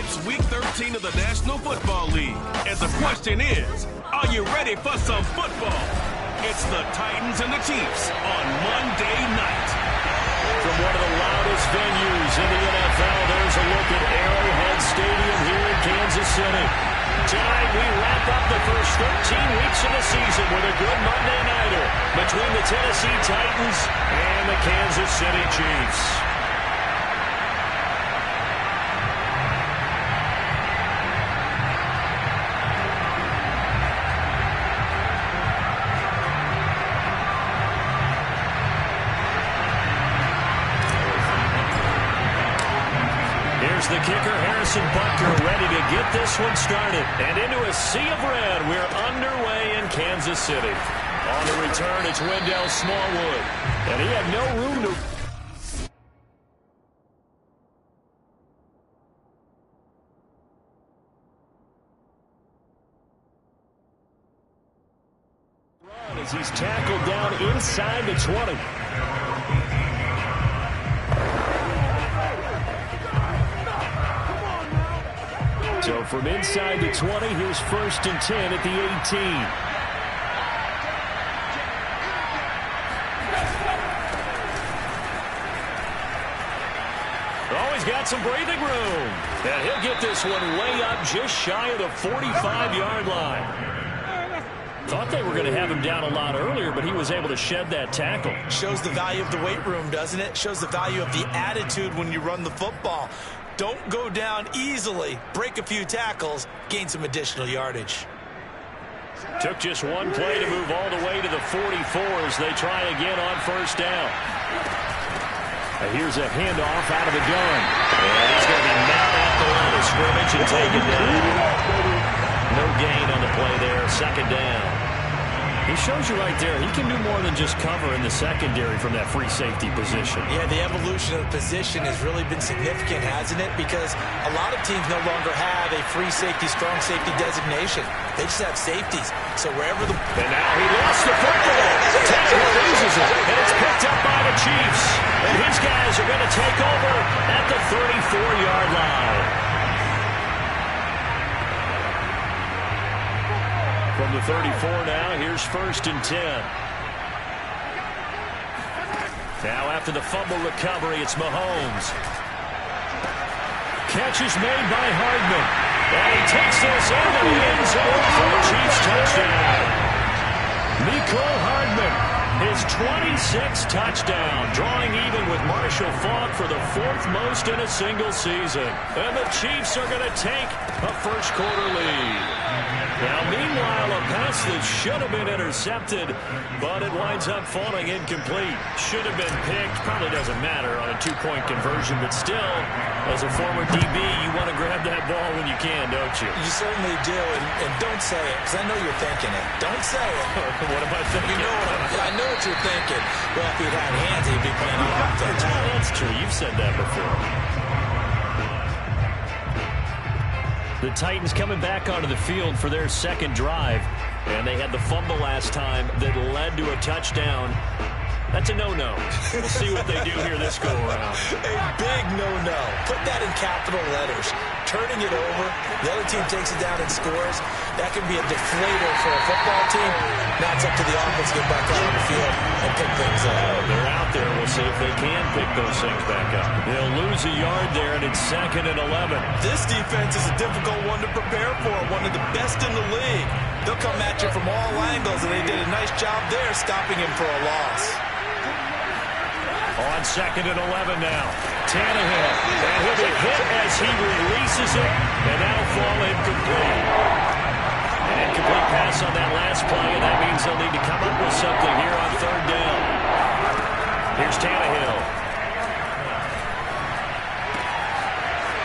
It's Week 13 of the National Football League. And the question is, are you ready for some football? It's the Titans and the Chiefs on Monday night. From one of the loudest venues in the NFL, there's a look at Arrowhead Stadium here in Kansas City. Tonight, we wrap up the first 13 weeks of the season with a good Monday nighter between the Tennessee Titans and the Kansas City Chiefs. The kicker, Harrison Butker, ready to get this one started. And into a sea of red, we're underway in Kansas City. On the return, it's Wendell Smallwood. And he had no room to... as he's tackled down inside the 20. So from inside the 20, here's 1st and 10 at the 18. Oh, he's got some breathing room. And he'll get this one way up just shy of the 45-yard line. Thought they were going to have him down a lot earlier, but he was able to shed that tackle. Shows the value of the weight room, doesn't it? Shows the value of the attitude when you run the football. Don't go down easily. Break a few tackles. Gain some additional yardage. Took just one play to move all the way to the 44 as they try again on 1st down. Here's a handoff out of the gun. And he's going to be met at the line of scrimmage and taken down. No gain on the play there. 2nd down. He shows you right there, he can do more than just cover in the secondary from that free safety position. Yeah, the evolution of the position has really been significant, hasn't it? Because a lot of teams no longer have a free safety, strong safety designation. They just have safeties. So wherever the... And now he lost the football. Tannehill loses it. And it's picked up by the Chiefs. And his guys are going to take over at the 34-yard line. From the 34 now, here's 1st and 10. Now after the fumble recovery, it's Mahomes. Catch is made by Hardman. And he takes this into the end zone for the Chiefs touchdown. Mecole Hardman, his 26th touchdown, drawing even with Marshall Faulk for the 4th most in a single season. And the Chiefs are going to take a first-quarter lead. Now, meanwhile, a pass that should have been intercepted, but it winds up falling incomplete. Should have been picked. Probably doesn't matter on a 2-point conversion, but still, as a former DB, you want to grab that ball when you can, don't you? You certainly do, and don't say it, because I know you're thinking it. Don't say it. What am I thinking? I know what you're thinking. Well, if he'd had hands, he'd be playing on offense. That's true. You've said that before. The Titans coming back onto the field for their 2nd drive. And they had the fumble last time that led to a touchdown. That's a no-no. We'll see what they do here this go-around. A big no-no. Put that in capital letters. Turning it over, the other team takes it down and scores. That can be a deflator for a football team. Now it's up to the offense to get back out on the field and pick things up. They're out there. We'll see if they can pick those things back up. They'll lose a yard there, and it's 2nd and 11. This defense is a difficult one to prepare for, one of the best in the league. They'll come at you from all angles, and they did a nice job there stopping him for a loss. On 2nd and 11 now. Tannehill. And he'll be hit as he releases it. And that'll fall incomplete. An incomplete pass on that last play, and that means they'll need to come up with something here on 3rd down. Here's Tannehill.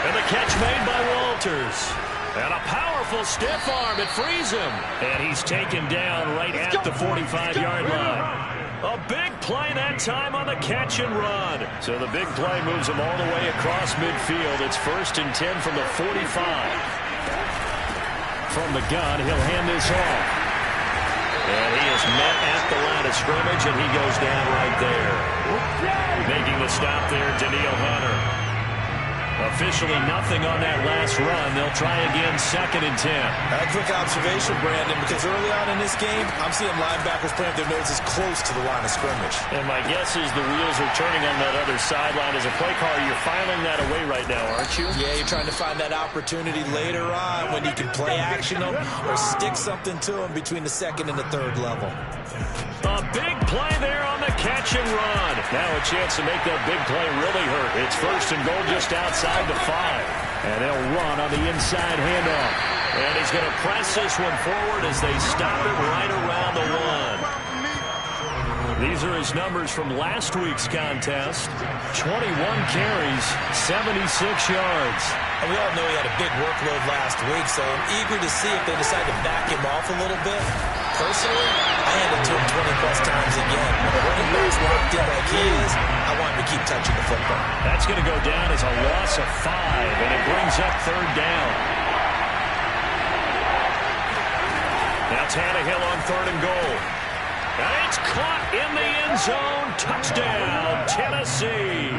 And the catch made by Walters. And a powerful stiff arm. It frees him. And he's taken down right at the 45-yard line. A big play that time on the catch and run. So the big play moves him all the way across midfield. It's 1st and 10 from the 45. From the gun, he'll hand this off. And he is met at the line of scrimmage, and he goes down right there. Making the stop there, Danielle Hunter. Officially nothing on that last run. They'll try again, 2nd and 10. A quick observation, Brandon, because early on in this game, I'm seeing linebackers putting their noses close to the line of scrimmage. And my guess is the wheels are turning on that other sideline. As a play caller, you're filing that away right now, aren't you? Yeah, you're trying to find that opportunity later on when you can play action them or stick something to them between the 2nd and the 3rd level. A big play there on the catch and run. Now a chance to make that big play really hurt. It's 1st and goal just outside the 5. And they'll run on the inside handoff. And he's going to press this one forward as they stop it right around the 1. These are his numbers from last week's contest. 21 carries, 76 yards. And we all know he had a big workload last week, so I'm eager to see if they decide to back him off a little bit. Personally, I hand it to him 20-plus times again. When a running back's locked in like he is, I want him to keep touching the football. That's going to go down as a loss of 5, and it brings up 3rd down. Now Tannehill on 3rd and goal. And it's caught in the end zone. Touchdown, Tennessee.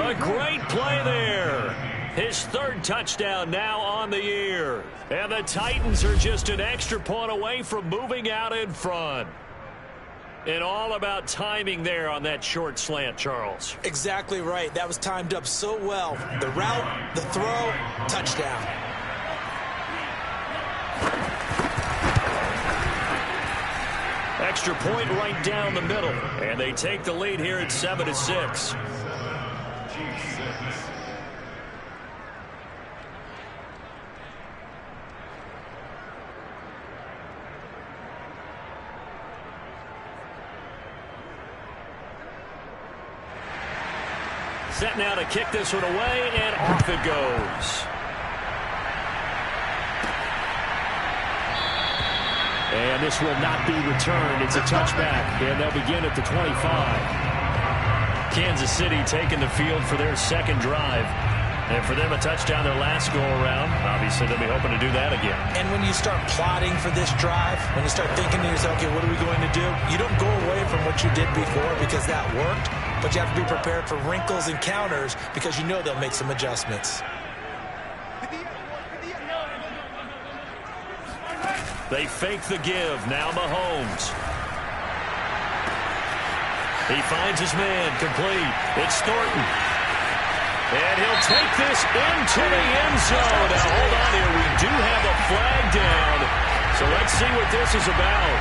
A great play there. His 3rd touchdown now on the year. And the Titans are just an extra point away from moving out in front. And all about timing there on that short slant, Charles. Exactly right. That was timed up so well. The route, the throw, touchdown. Extra point right down the middle. And they take the lead here at 7-6. Set now to kick this one away, and off it goes. And this will not be returned. It's a touchback, and they'll begin at the 25. Kansas City taking the field for their 2nd drive. And for them, a touchdown their last go-around. Obviously, they'll be hoping to do that again. And when you start plotting for this drive, when you start thinking to yourself, okay, what are we going to do? You don't go away from what you did before because that worked, but you have to be prepared for wrinkles and counters because you know they'll make some adjustments. They fake the give. Now Mahomes. He finds his man complete. It's Thornton. And he'll take this into the end zone. Now, hold on here. We do have a flag down. So let's see what this is about.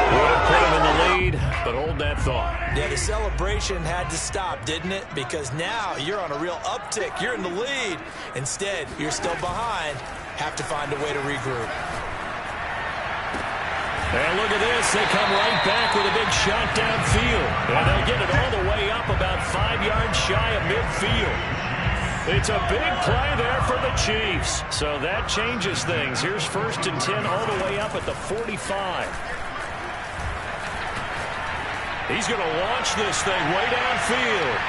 Would have put him in the lead, but hold that thought. Yeah, the celebration had to stop, didn't it? Because now you're on a real uptick. You're in the lead. Instead, you're still behind. Have to find a way to regroup. And look at this. They come right back with a big shot downfield. And they'll get it all the way up about 5 yards shy of midfield. It's a big play there for the Chiefs. So that changes things. Here's 1st and 10 all the way up at the 45. He's going to launch this thing way downfield.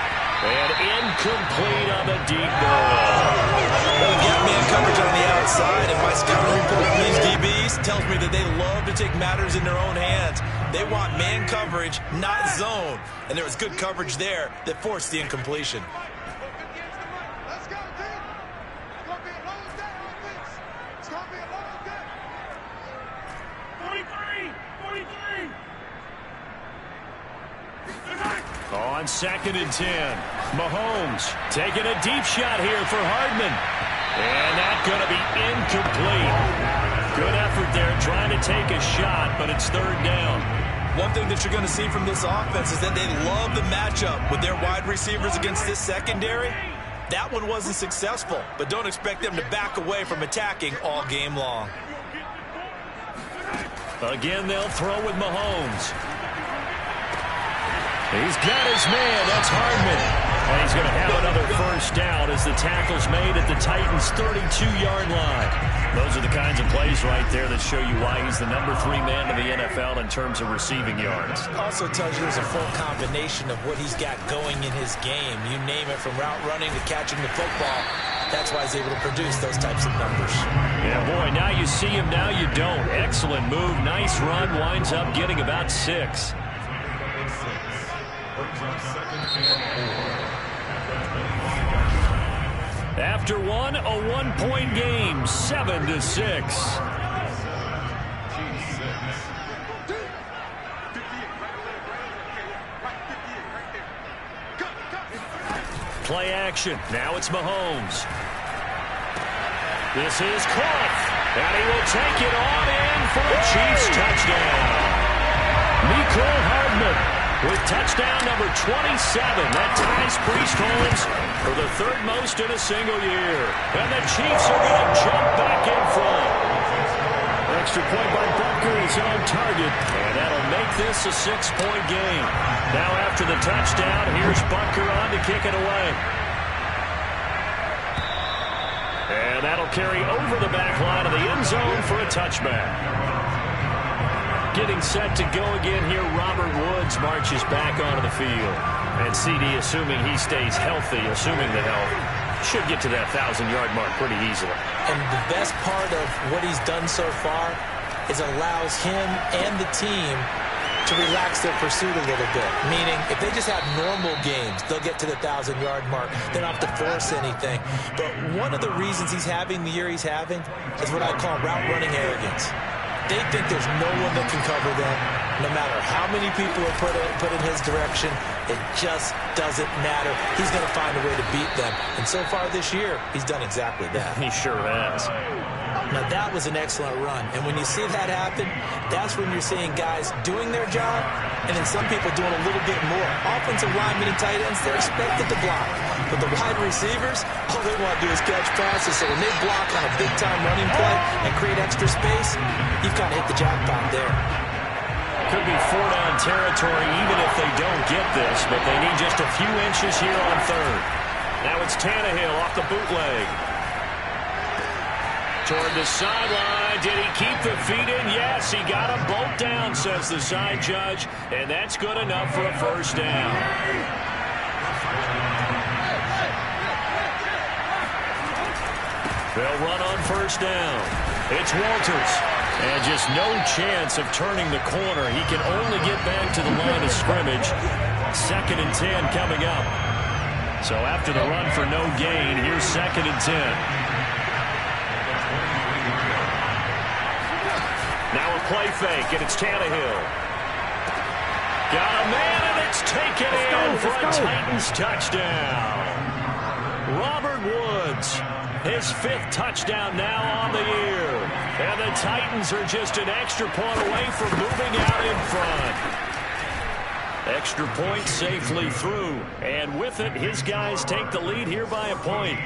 And incomplete on the deep ball. We've got man coverage on the outside, and my scouting report from these DBs tells me that they love to take matters in their own hands. They want man coverage, not zone. And there was good coverage there that forced the incompletion. Let's go, team. It's going to be a long day on this. It's going to be a long day. 43. On 2nd and 10, Mahomes taking a deep shot here for Hardman. And that's going to be incomplete. Good effort there trying to take a shot, but it's 3rd down. One thing that you're going to see from this offense is that they love the matchup with their wide receivers against this secondary. That one wasn't successful, but don't expect them to back away from attacking all game long. Again, they'll throw with Mahomes. He's got his man. That's Hardman. And he's going to have another 1st down as the tackle's made at the Titans' 32-yard line. Those are the kinds of plays right there that show you why he's the number 3 man in the NFL in terms of receiving yards. Also tells you there's a full combination of what he's got going in his game. You name it, from route running to catching the football. That's why he's able to produce those types of numbers. Yeah, boy, now you see him, now you don't. Excellent move, nice run, winds up getting about 6. After one, a 1-point game, 7-6. Play action. Now it's Mahomes. This is caught. And he will take it on in for a Chiefs touchdown. Mecole Hardman with touchdown number 27. That ties Priest Holmes for the third most in a single year. And the Chiefs are going to jump back in front. Extra point by Butker is on target. And that'll make this a 6-point game. Now after the touchdown, here's Butker on to kick it away. And that'll carry over the back line of the end zone for a touchback. Getting set to go again here, Robert Woods marches back onto the field. And CD, assuming he stays healthy, assuming the health, should get to that 1,000-yard mark pretty easily. And the best part of what he's done so far is allows him and the team to relax their pursuit a little bit. Meaning, if they just have normal games, they'll get to the 1,000-yard mark. They don't have to force anything. But one of the reasons he's having the year he's having is what I call route running arrogance. They think there's no one that can cover them. No matter how many people are put in his direction, it just doesn't matter. He's going to find a way to beat them. And so far this year, he's done exactly that. He sure has. Now, that was an excellent run. And when you see that happen, that's when you're seeing guys doing their job and then some people doing a little bit more. Offensive linemen and tight ends, they're expected to block. But the wide receivers, all they want to do is catch passes. So when they block on a big-time running play and create extra space, you've kind of hit the jackpot there. Could be 4-down territory even if they don't get this, but they need just a few inches here on third. Now it's Tannehill off the bootleg. Toward the sideline. Did he keep the feet in? Yes, he got them both down, says the side judge, and that's good enough for a first down. They'll run on first down. It's Walters. And just no chance of turning the corner. He can only get back to the line of scrimmage. 2nd and 10 coming up. So after the run for no gain, here's 2nd and 10. Now a play fake, and it's Tannehill. Got a man, and it's taken in for a Titans touchdown. Robert Woods, his 5th touchdown now on the year. And the Titans are just an extra point away from moving out in front. Extra point safely through. And with it, his guys take the lead here by a point.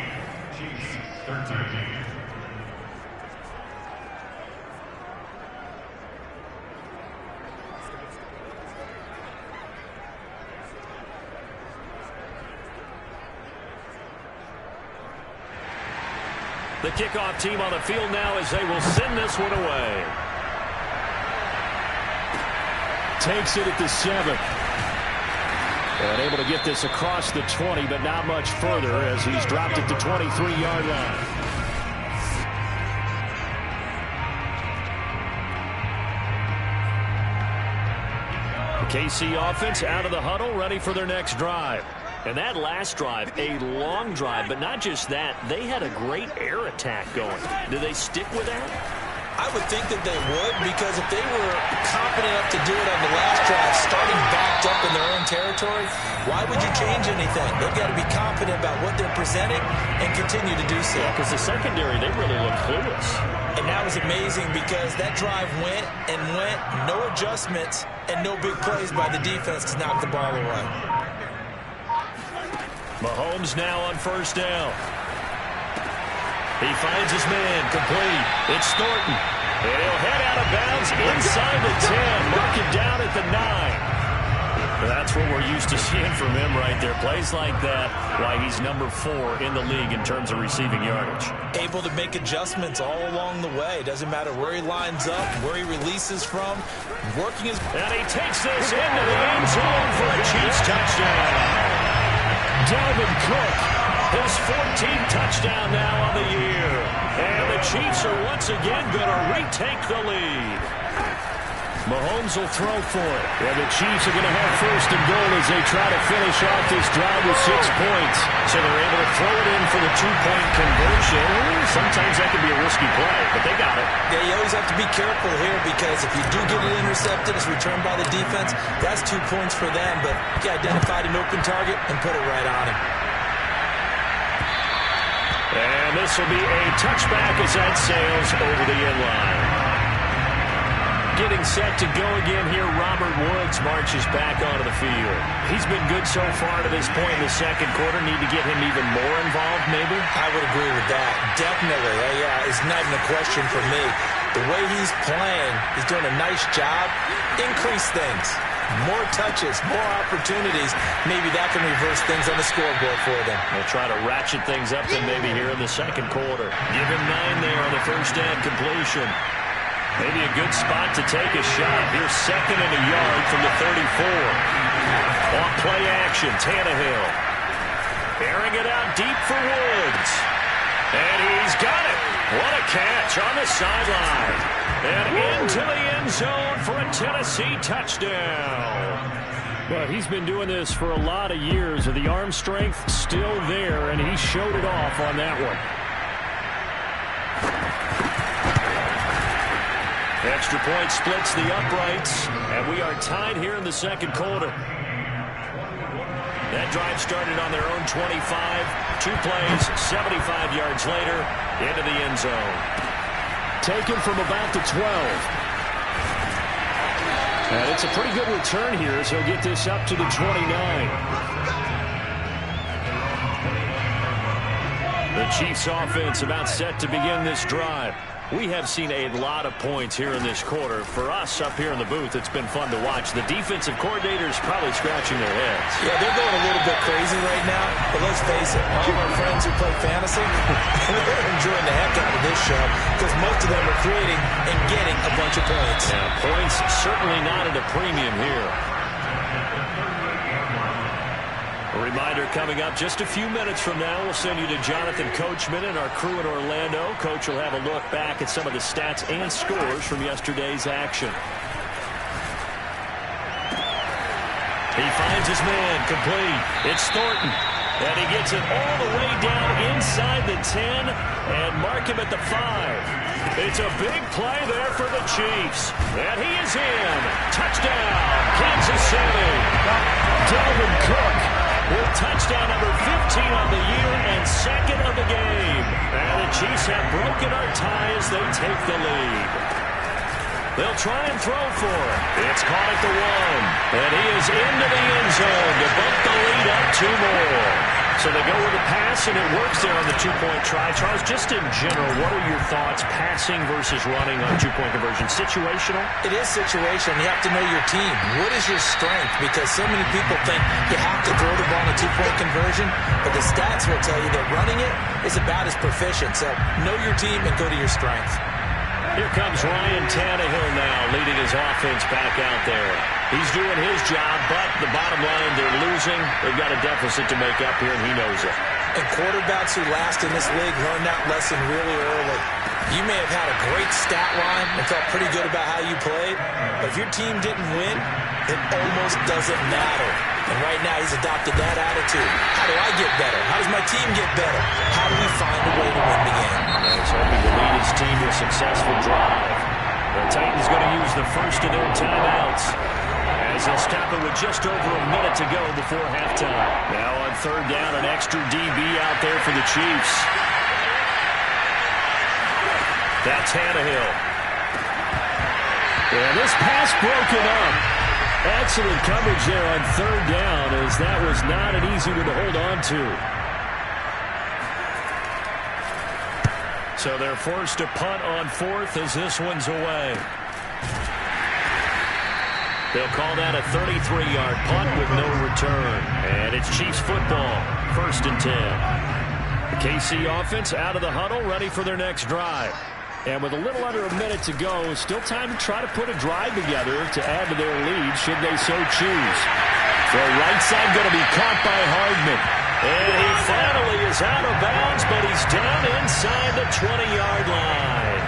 The kickoff team on the field now as they will send this one away. Takes it at the 7. And able to get this across the 20, but not much further as he's dropped it to 23-yard line. The KC offense out of the huddle, ready for their next drive. And that last drive, a long drive, but not just that. They had a great air attack going. Do they stick with that? I would think that they would, because if they were confident enough to do it on the last drive, starting backed up in their own territory, why would you change anything? They've got to be confident about what they're presenting and continue to do so. Because the secondary, they really look clueless. And that was amazing because that drive went and went, no adjustments, and no big plays by the defense to knock the ball away. Mahomes now on first down. He finds his man, complete. It's Thornton. And he'll head out of bounds inside the 10. Mark him down at the 9. That's what we're used to seeing from him right there. Plays like that, why he's number 4 in the league in terms of receiving yardage. Able to make adjustments all along the way. Doesn't matter where he lines up, where he releases from. Working his... And he takes this into the end zone for a Chiefs touchdown. Dalvin Cook His 14th touchdown now on the year. And the Chiefs are once again going to retake the lead. Mahomes will throw for it. And the Chiefs are going to have first and goal as they try to finish off this drive with 6 points. So they're able to throw it in for the 2-point conversion. Sometimes that can be a risky play, but they got it. Yeah, you always have to be careful here because if you do get it intercepted, it's returned by the defense, that's 2 points for them. But he identified an open target and put it right on him. And this will be a touchback as that sails over the end line. Getting set to go again here, Robert Woods marches back onto the field. He's been good so far to this point in the second quarter. Need to get him even more involved, maybe? I would agree with that. Definitely. Yeah, it's not even a question for me. The way he's playing, he's doing a nice job. Increase things. More touches, more opportunities. Maybe that can reverse things on the scoreboard for them. They'll try to ratchet things up then maybe here in the second quarter. Give him 9 there on the first down completion. Maybe a good spot to take a shot. Here's 2nd and a yard from the 34. On play action, Tannehill. Airing it out deep for Woods. And he's got it. What a catch on the sideline. And into the end zone for a Tennessee touchdown. Well, he's been doing this for a lot of years. The arm strength still there, and he showed it off on that one. Extra point splits the uprights, and we are tied here in the second quarter. That drive started on their own 25. 2 plays, 75 yards later, into the end zone. Taken from about the 12. And it's a pretty good return here, so he'll get this up to the 29. The Chiefs offense about set to begin this drive. We have seen a lot of points here in this quarter. For us up here in the booth, it's been fun to watch. The defensive coordinators probably scratching their heads. Yeah, they're going a little bit crazy right now. But let's face it, all of our friends who play fantasy, they're enjoying the heck out of this show because most of them are creating and getting a bunch of points. Yeah, points certainly not at a premium here. A reminder coming up just a few minutes from now, we'll send you to Jonathan Coachman and our crew in Orlando. Coach will have a look back at some of the stats and scores from yesterday's action. He finds his man complete. It's Thornton. And he gets it all the way down inside the 10 and mark him at the 5. It's a big play there for the Chiefs. And he is in. Touchdown, Kansas City. Dalvin Cook with touchdown number 15 on the year and 2nd of the game. And the Chiefs have broken our tie as they take the lead. They'll try and throw for it. It's caught at the 1. And he is into the end zone to bump the lead up 2 more. So they go with a pass, and it works there on the 2-point try. Charles, just in general, what are your thoughts, passing versus running on 2-point conversion? Situational? It is situational. You have to know your team. What is your strength? Because so many people think you have to throw the ball in a 2-point conversion, but the stats will tell you that running it is about as proficient. So know your team and go to your strength. Here comes Ryan Tannehill now, leading his offense back out there. He's doing his job, but the bottom line, they're losing. They've got a deficit to make up here, and he knows it. And quarterbacks who last in this league learn that lesson really early. You may have had a great stat line and felt pretty good about how you played, but if your team didn't win, it almost doesn't matter. And right now, he's adopted that attitude. How do I get better? How does my team get better? How do we find a way to win the game? He's hoping to lead his team to a successful drive. The Titans going to use the first of their timeouts, as they'll stop it with just over a minute to go before halftime. Now on 3rd down, an extra DB out there for the Chiefs. That's Tannehill. And this pass broken up. Excellent coverage there on 3rd down, as that was not an easy one to hold on to. So they're forced to punt on 4th as this one's away. They'll call that a 33-yard punt with no return. And it's Chiefs football, 1st and 10. The KC offense out of the huddle, ready for their next drive. And with a little under a minute to go, still time to try to put a drive together to add to their lead, should they so choose. The right side going to be caught by Hardman. And he finally is out of bounds, but he's down inside the 20-yard line.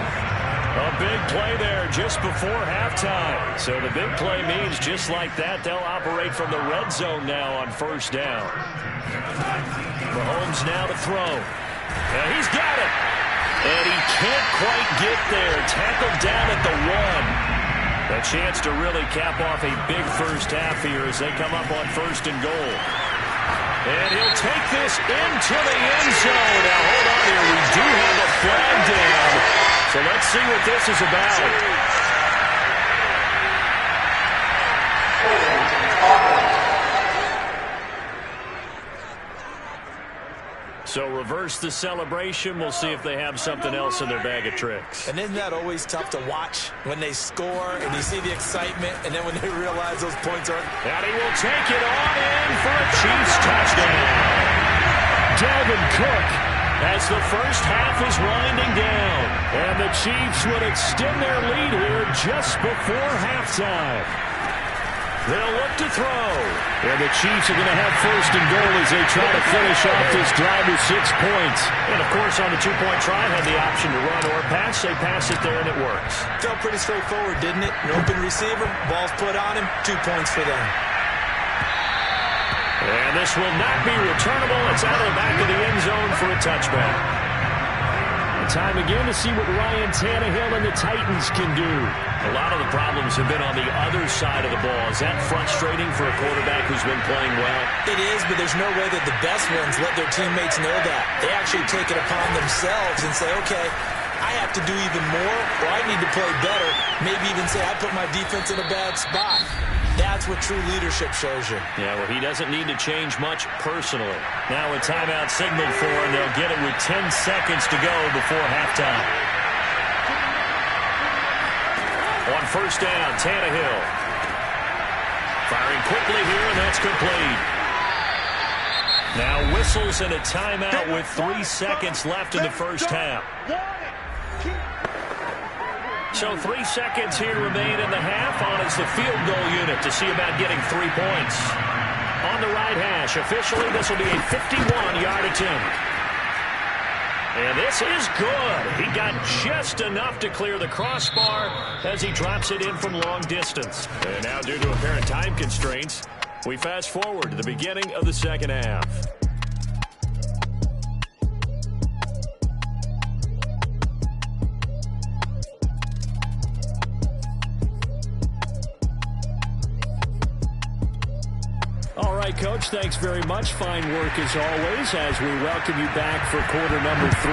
A big play there just before halftime. So the big play means just like that, they'll operate from the red zone now on first down. Mahomes now to throw. And he's got it. And he can't quite get there. Tackled down at the 1. A chance to really cap off a big first half here as they come up on first and goal. And he'll take this into the end zone. Now, hold on here. We do have a flag down. So let's see what this is about. So reverse the celebration. We'll see if they have something else in their bag of tricks. And isn't that always tough to watch when they score and you see the excitement and then when they realize those points aren't. And he will take it on in for a Chiefs touchdown. Dalvin Cook as the first half is winding down. And the Chiefs would extend their lead here just before halftime. They'll look to throw. And the Chiefs are going to have first and goal as they try to finish off this drive with 6 points. And, of course, on the two-point try, had the option to run or pass. They pass it there, and it works. Felt pretty straightforward, didn't it? An open receiver, ball's put on him, 2 points for them. And this will not be returnable. It's out of the back of the end zone for a touchback. Time again to see what Ryan Tannehill and the Titans can do. A lot of the problems have been on the other side of the ball. Is that frustrating for a quarterback who's been playing well? It is, but there's no way that the best ones let their teammates know that. They actually take it upon themselves and say, okay, I have to do even more, or I need to play better. Maybe even say I put my defense in a bad spot. That's what true leadership shows you. Yeah, well, he doesn't need to change much personally. Now a timeout signaled for, and they'll get it with 10 seconds to go before halftime. On first down, Tannehill. Firing quickly here, and that's complete. Now whistles and a timeout with 3 seconds left in the first half. So 3 seconds here remain in the half. On is the field goal unit to see about getting 3 points. On the right hash, officially this will be a 51-yard attempt. And this is good. He got just enough to clear the crossbar as he drops it in from long distance. And now due to apparent time constraints, we fast forward to the beginning of the second half. All right, Coach, thanks very much. Fine work as always as we welcome you back for quarter number 3.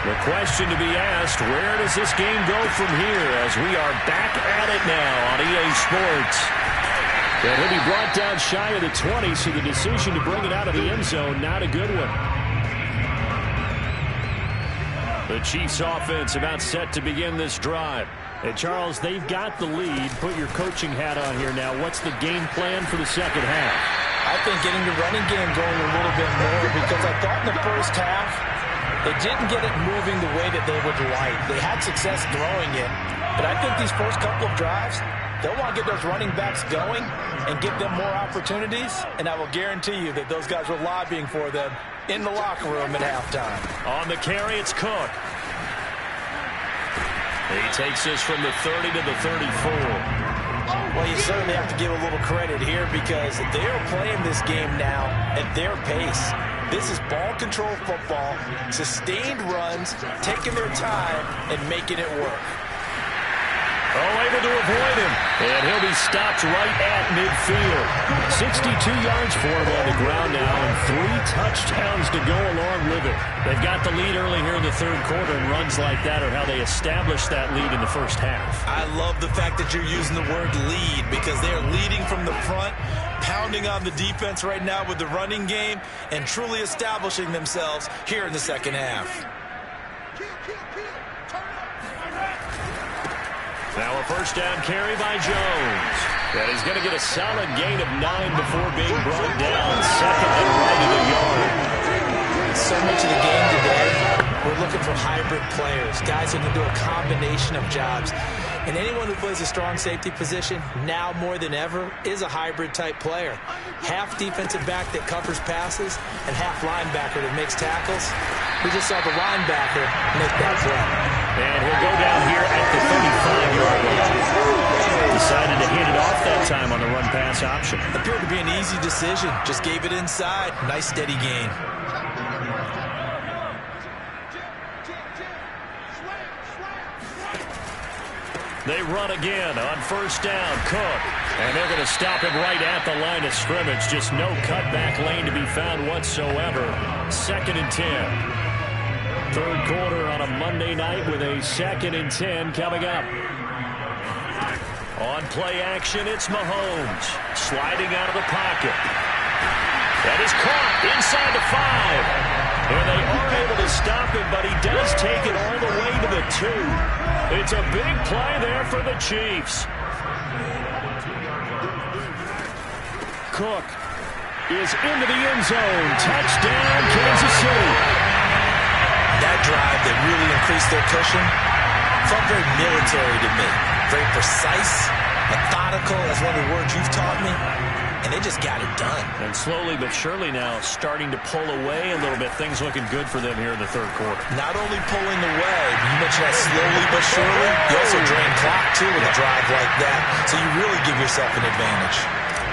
The question to be asked, where does this game go from here as we are back at it now on EA Sports? And he'll be brought down shy of the 20, so the decision to bring it out of the end zone, not a good one. The Chiefs offense about set to begin this drive. And Charles, they've got the lead. Put your coaching hat on here now. What's the game plan for the second half? I think getting the running game going a little bit more, because I thought in the first half they didn't get it moving the way that they would like. They had success throwing it, but I think these first couple of drives, they'll want to get those running backs going and give them more opportunities, and I will guarantee you that those guys were lobbying for them in the locker room at halftime. On the carry, it's Cook. He takes this from the 30 to the 34. Well, you certainly have to give a little credit here because they're playing this game now at their pace. This is ball control football, sustained runs, taking their time, and making it work. Oh, able to avoid him. And he'll be stopped right at midfield. 62 yards for him on the ground now and 3 touchdowns to go along with it. They've got the lead early here in the third quarter, and runs like that are how they establish that lead in the first half. I love the fact that you're using the word lead because they're leading from the front, pounding on the defense right now with the running game, and truly establishing themselves here in the second half. Now a first down carry by Jones. And he's going to get a solid gain of 9 before being brought down. Second and right of the yard. So much of the game today, we're looking for hybrid players, guys who can do a combination of jobs. And anyone who plays a strong safety position, now more than ever, is a hybrid-type player. Half defensive back that covers passes and half linebacker that makes tackles. We just saw the linebacker make that play. And he'll go down here at the 35-yard line. Decided to hit it off that time on the run-pass option. Appeared to be an easy decision. Just gave it inside. Nice, steady gain. They run again on first down. Cook. And they're going to stop him right at the line of scrimmage. Just no cutback lane to be found whatsoever. 2nd and 10. Third quarter on a Monday night with a 2nd and 10 coming up. On play action, it's Mahomes. Sliding out of the pocket. That is caught inside the 5. And they are able to stop him, but he does take it all the way to the 2. It's a big play there for the Chiefs. Cook is into the end zone. Touchdown, Kansas City. That drive that really increased their cushion felt very military to me. Very precise, methodical. That's one of the words you've taught me. And they just got it done. And slowly but surely now starting to pull away a little bit. Things looking good for them here in the third quarter. Not only pulling away, you mentioned that slowly but surely. You also drain clock, too, with a drive like that. So you really give yourself an advantage.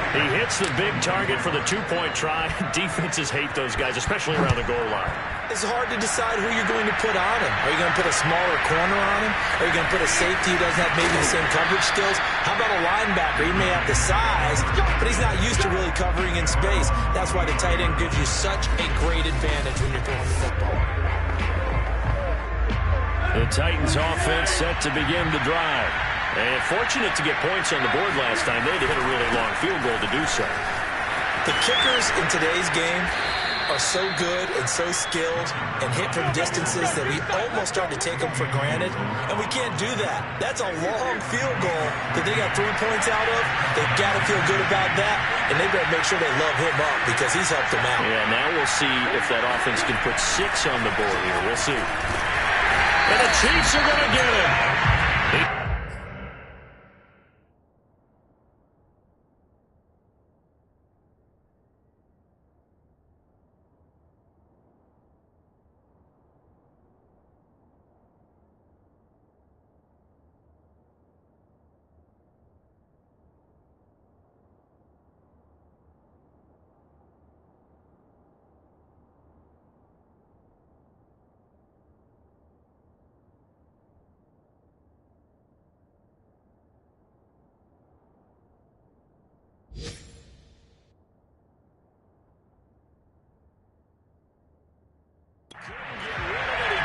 He hits the big target for the two-point try. Defenses hate those guys, especially around the goal line. It's hard to decide who you're going to put on him. Are you going to put a smaller corner on him? Are you going to put a safety who doesn't have maybe the same coverage skills? How about a linebacker? He may have the size, but he's not used to really covering in space. That's why the tight end gives you such a great advantage when you're throwing the football. The Titans offense set to begin the drive. And fortunate to get points on the board last time. They had to hit a really long field goal to do so. The kickers in today's game are so good and so skilled and hit from distances that we almost start to take them for granted. And we can't do that. That's a long field goal that they got 3 points out of. They've got to feel good about that. And they better make sure they love him up because he's helped them out. Yeah, now we'll see if that offense can put 6 on the board here. We'll see. And the Chiefs are going to get him.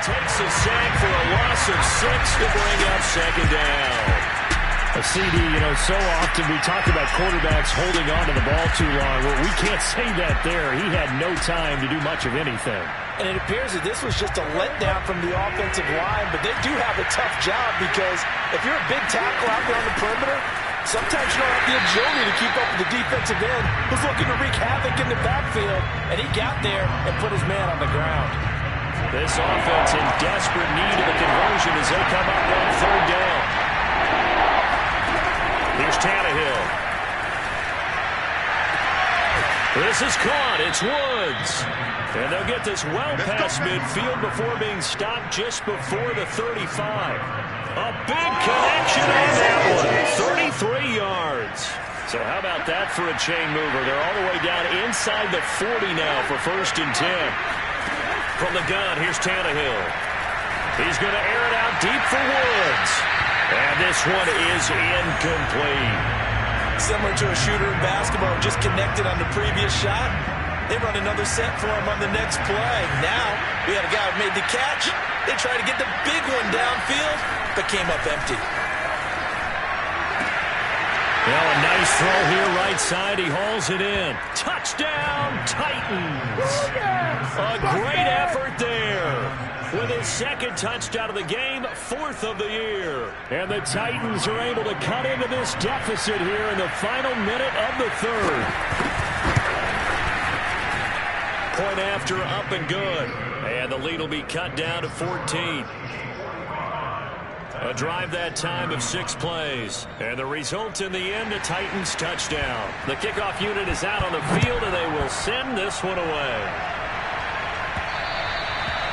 Takes a sack for a loss of 6 to bring up 2nd down. A CD, so often we talk about quarterbacks holding on to the ball too long. Well, we can't say that there. He had no time to do much of anything. And it appears that this was just a letdown from the offensive line, but they do have a tough job because if you're a big tackle out there on the perimeter, sometimes you don't have the agility to keep up with the defensive end who's looking to wreak havoc in the backfield, and he got there and put his man on the ground. This offense in desperate need of a conversion as they come up on 3rd down. Here's Tannehill. This is caught. It's Woods. And they'll get this well past midfield before being stopped just before the 35. A big connection on that one. 33 yards. So how about that for a chain mover? They're all the way down inside the 40 now for 1st and 10. From the gun, here's Tannehill. He's going to air it out deep for Woods. And this one is incomplete. Similar to a shooter in basketball, just connected on the previous shot. They run another set for him on the next play. Now, we had a guy who made the catch. They tried to get the big one downfield, but came up empty. Well, a nice throw here right side. He hauls it in. Touchdown, Titans. A great effort there. With his 2nd touchdown of the game, 4th of the year. And the Titans are able to cut into this deficit here in the final minute of the 3rd. Point after, up and good. And the lead will be cut down to 14. A drive that time of 6 plays. And the result in the end, a Titans touchdown. The kickoff unit is out on the field, and they will send this one away.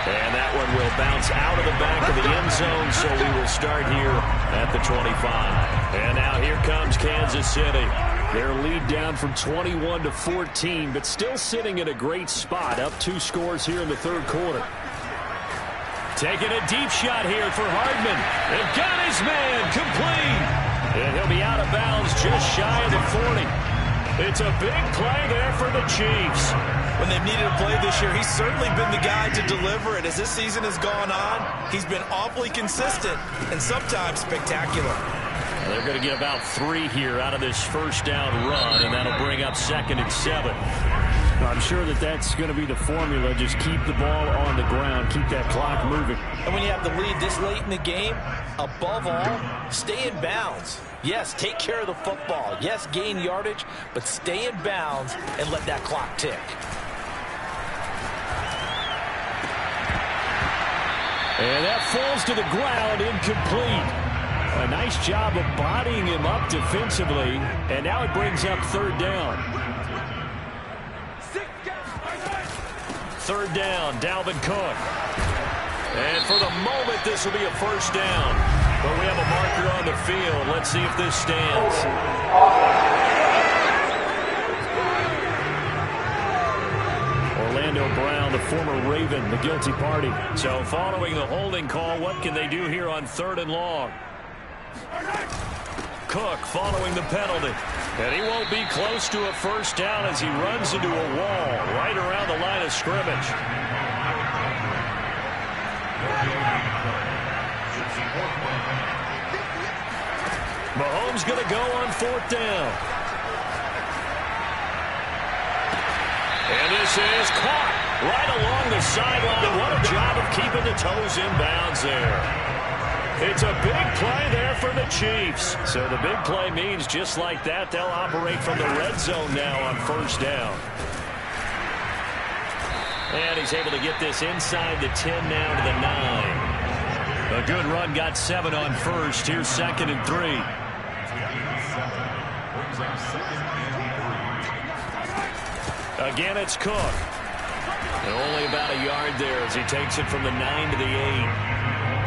And that one will bounce out of the back of the end zone, so we will start here at the 25. And now here comes Kansas City. Their lead down from 21 to 14, but still sitting in a great spot, up 2 scores here in the third quarter. Taking a deep shot here for Hardman. And got his man complete. And he'll be out of bounds just shy of the 40. It's a big play there for the Chiefs. When they've needed a play this year, he's certainly been the guy to deliver it. As this season has gone on, he's been awfully consistent and sometimes spectacular. They're going to get about 3 here out of this first down run, and that'll bring up 2nd and 7. I'm sure that's going to be the formula. Just keep the ball on the ground. Keep that clock moving. And when you have the lead this late in the game, above all, stay in bounds. Yes, take care of the football. Yes, gain yardage, but stay in bounds and let that clock tick. And that falls to the ground, incomplete. A nice job of bodying him up defensively, and now it brings up 3rd down. 3rd down, Dalvin Cook. And for the moment, this will be a first down. But we have a marker on the field. Let's see if this stands. Orlando Brown, the former Raven, the guilty party. So following the holding call, what can they do here on 3rd and long? Cook following the penalty. And he won't be close to a first down as he runs into a wall right around the line of scrimmage. Mahomes going to go on 4th down. And this is caught right along the sideline. What a job of keeping the toes in bounds there. It's a big play there for the Chiefs. So the big play means just like that, they'll operate from the red zone now on first down. And he's able to get this inside the 10 now to the 9. A good run, got 7 on first. Here's 2nd and 3. Again, it's Cook. And only about a yard there as he takes it from the 9 to the 8.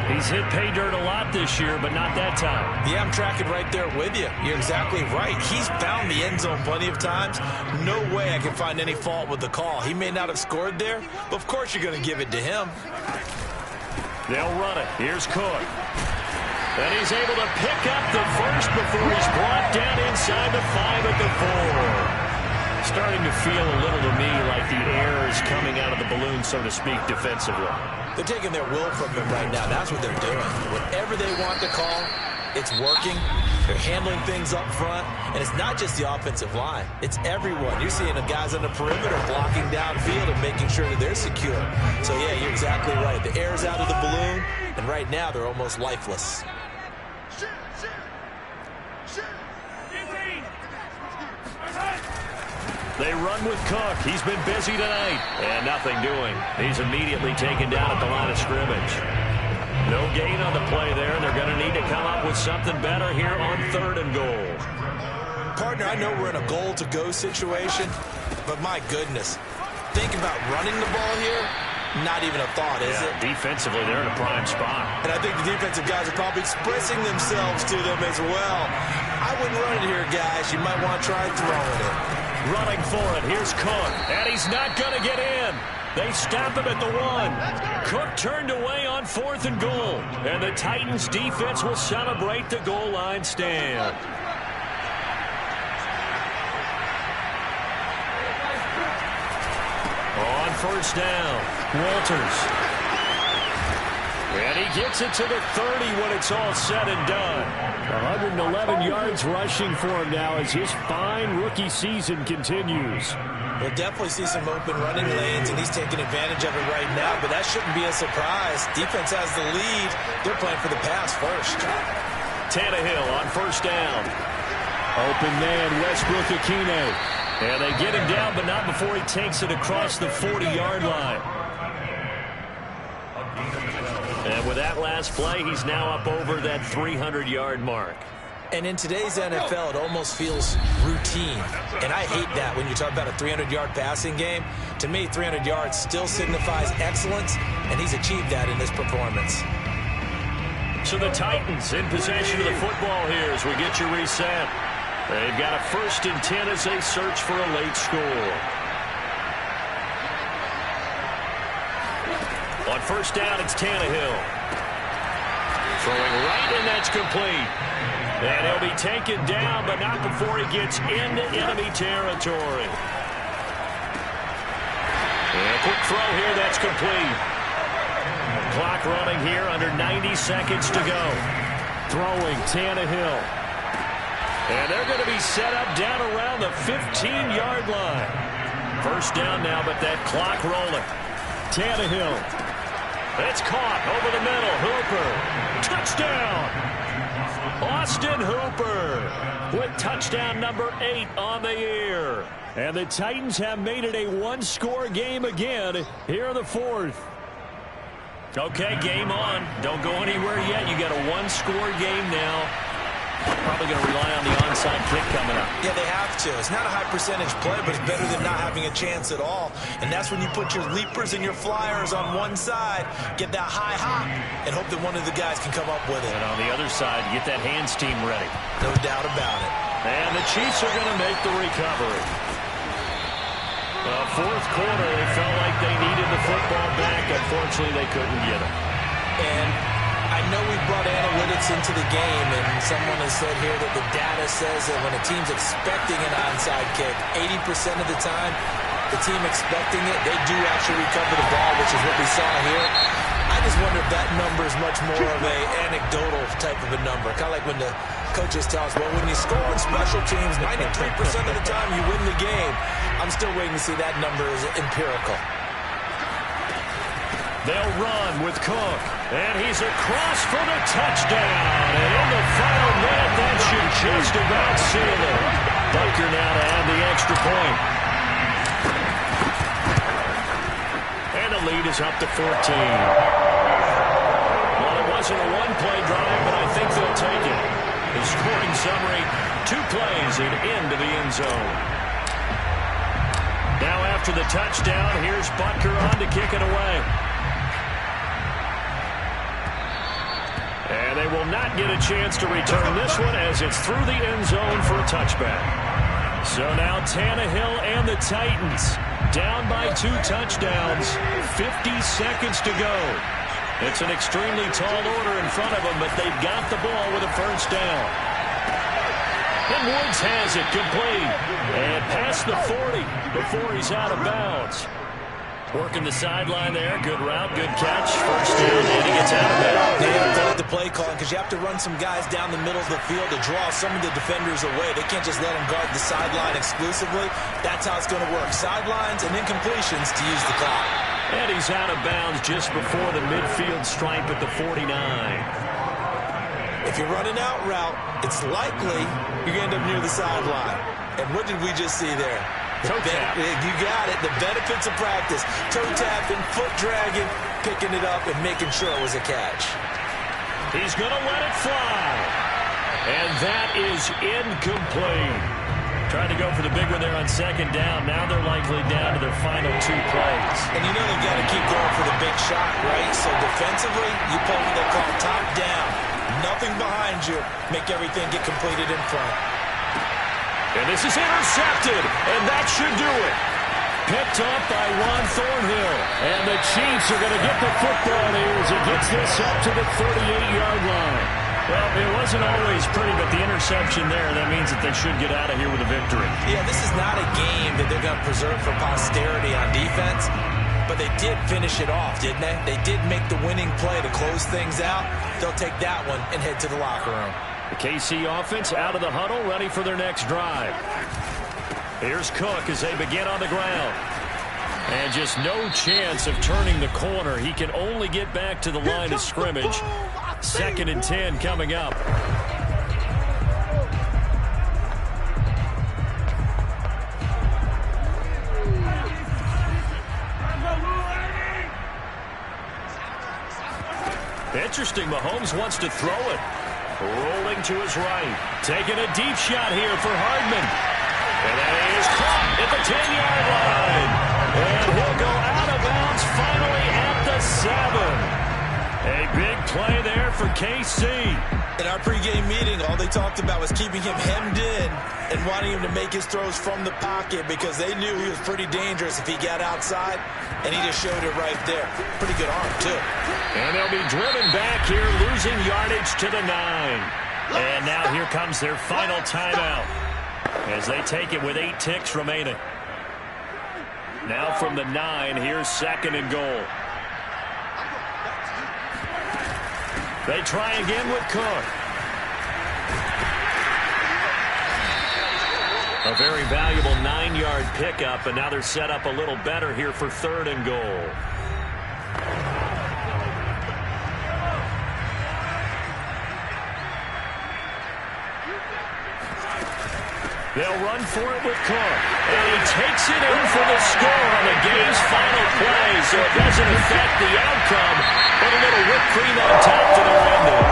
He's hit pay dirt a lot this year, but not that time. Yeah, I'm tracking right there with you. You're exactly right. He's found the end zone plenty of times. No way I can find any fault with the call. He may not have scored there, but of course you're going to give it to him. They'll run it. Here's Cook. And he's able to pick up the first before he's brought down inside the 5 at the 4. Starting to feel a little to me like the air is coming out of the balloon, so to speak, defensively. They're taking their will from him right now. That's what they're doing. Whatever they want to call, it's working. They're handling things up front. And it's not just the offensive line. It's everyone. You're seeing the guys on the perimeter blocking downfield and making sure that they're secure. So, yeah, you're exactly right. The air's out of the balloon, and right now they're almost lifeless. They run with Cook. He's been busy tonight. And nothing doing. He's immediately taken down at the line of scrimmage. No gain on the play there. They're going to need to come up with something better here on 3rd and goal. Partner, I know we're in a goal-to-go situation, but my goodness, think about running the ball here. Not even a thought, is it? Defensively, they're in a prime spot. And I think the defensive guys are probably expressing themselves to them as well. I wouldn't run it here, guys. You might want to try throwing it. Running for it. Here's Cook. And he's not going to get in. They stop him at the 1. Cook turned away on 4th and goal. And the Titans defense will celebrate the goal line stand. On first down, Walters. And he gets it to the 30 when it's all said and done. 111 yards rushing for him now as his fine rookie season continues. We'll definitely see some open running lanes, and he's taking advantage of it right now, but that shouldn't be a surprise. Defense has the lead. They're playing for the pass first. Tannehill on first down. Open man, Westbrook Akine. And they get him down, but not before he takes it across the 40-yard line. And And with that last play, he's now up over that 300-yard mark. And in today's NFL, it almost feels routine. And I hate that when you talk about a 300-yard passing game. To me, 300 yards still signifies excellence, and he's achieved that in this performance. So the Titans in possession of the football here as we get you reset. They've got a 1st and 10 as they search for a late score. On 1st down, it's Tannehill. Throwing right, and that's complete. And he'll be taken down, but not before he gets into enemy territory. And a quick throw here, that's complete. Clock running here, under 90 seconds to go. Throwing, Tannehill. And they're going to be set up down around the 15-yard line. 1st down now, but that clock rolling. Tannehill. It's caught over the middle. Hooper. Touchdown. Austin Hooper with touchdown number 8 on the year. And the Titans have made it a one-score game again here in the 4th. Okay, game on. Don't go anywhere yet. You got a one-score game now. Probably going to rely on the onside kick coming up. Yeah, they have to. It's not a high percentage play, but it's better than not having a chance at all. And that's when you put your leapers and your flyers on one side, get that high hop, and hope that one of the guys can come up with it. And on the other side, get that hands team ready. No doubt about it. And the Chiefs are going to make the recovery. 4th quarter, they felt like they needed the football back. Unfortunately, they couldn't get it. And I know we brought analytics into the game, and someone has said here that the data says that when a team's expecting an onside kick, 80% of the time, the team expecting it, they do actually recover the ball, which is what we saw here. I just wonder if that number is much more of a anecdotal type of a number. Kind of like when the coaches tell us, well, when you score on special teams, 93% of the time you win the game. I'm still waiting to see that number is empirical. They'll run with Cook, and he's across for the touchdown. And in the final minute, that should just about seal it. Bucker now to add the extra point. And the lead is up to 14. Well, it wasn't a one-play drive, but I think they'll take it. The scoring summary, 2 plays and into the end zone. Now after the touchdown, here's Bucker on to kick it away. And they will not get a chance to return this one as it's through the end zone for a touchback. So now Tannehill and the Titans down by 2 touchdowns, 50 seconds to go. It's an extremely tall order in front of them, but they've got the ball with a 1st down. And Woods has it complete. And past the 40 before he's out of bounds. Working the sideline there. Good route, good catch. 1st down, and he gets out of bounds. They have to let the play calling because you have to run some guys down the middle of the field to draw some of the defenders away. They can't just let them guard the sideline exclusively. That's how it's going to work. Sidelines and incompletions to use the clock. And he's out of bounds just before the midfield stripe at the 49. If you're running out route, it's likely you're going to end up near the sideline. And what did we just see there? Toe tap. You got it. The benefits of practice. Toe tapping, foot dragging, picking it up, and making sure it was a catch. He's going to let it fly. And that is incomplete. Trying to go for the big one there on 2nd down. Now they're likely down to their final 2 plays. And you know they've got to keep going for the big shot, right? So defensively, you play what they call top down. Nothing behind you. Make everything get completed in front. And this is intercepted, and that should do it. Picked up by Juan Thornhill. And the Chiefs are going to get the football here as it gets this up to the 38-yard line. Well, it wasn't always pretty, but the interception there, that means that they should get out of here with a victory. Yeah, this is not a game that they're going to preserve for posterity on defense, but they did finish it off, didn't they? They did make the winning play to close things out. They'll take that one and head to the locker room. The KC offense out of the huddle, ready for their next drive. Here's Cook as they begin on the ground. And just no chance of turning the corner. He can only get back to the line of scrimmage. 2nd and 10 coming up. adjusting. Mahomes wants to throw it. Rolling to his right. Taking a deep shot here for Hardman. And that is caught at the 10-yard line. And he'll go out of bounds finally at the 7. A big play there for KC. In our pregame meeting, all they talked about was keeping him hemmed in and wanting him to make his throws from the pocket because they knew he was pretty dangerous if he got outside, and he just showed it right there. Pretty good arm, too. And they'll be driven back here, losing yardage to the 9. And now here comes their final timeout as they take it with 8 ticks remaining. Now from the 9, here's 2nd and goal. They try again with Cook. A very valuable 9-yard pickup, and now they're set up a little better here for 3rd and goal. They'll run for it with Cook. And he takes it in for the score on the game's final play, so it doesn't affect the outcome, but a little whipped cream on top to their ending.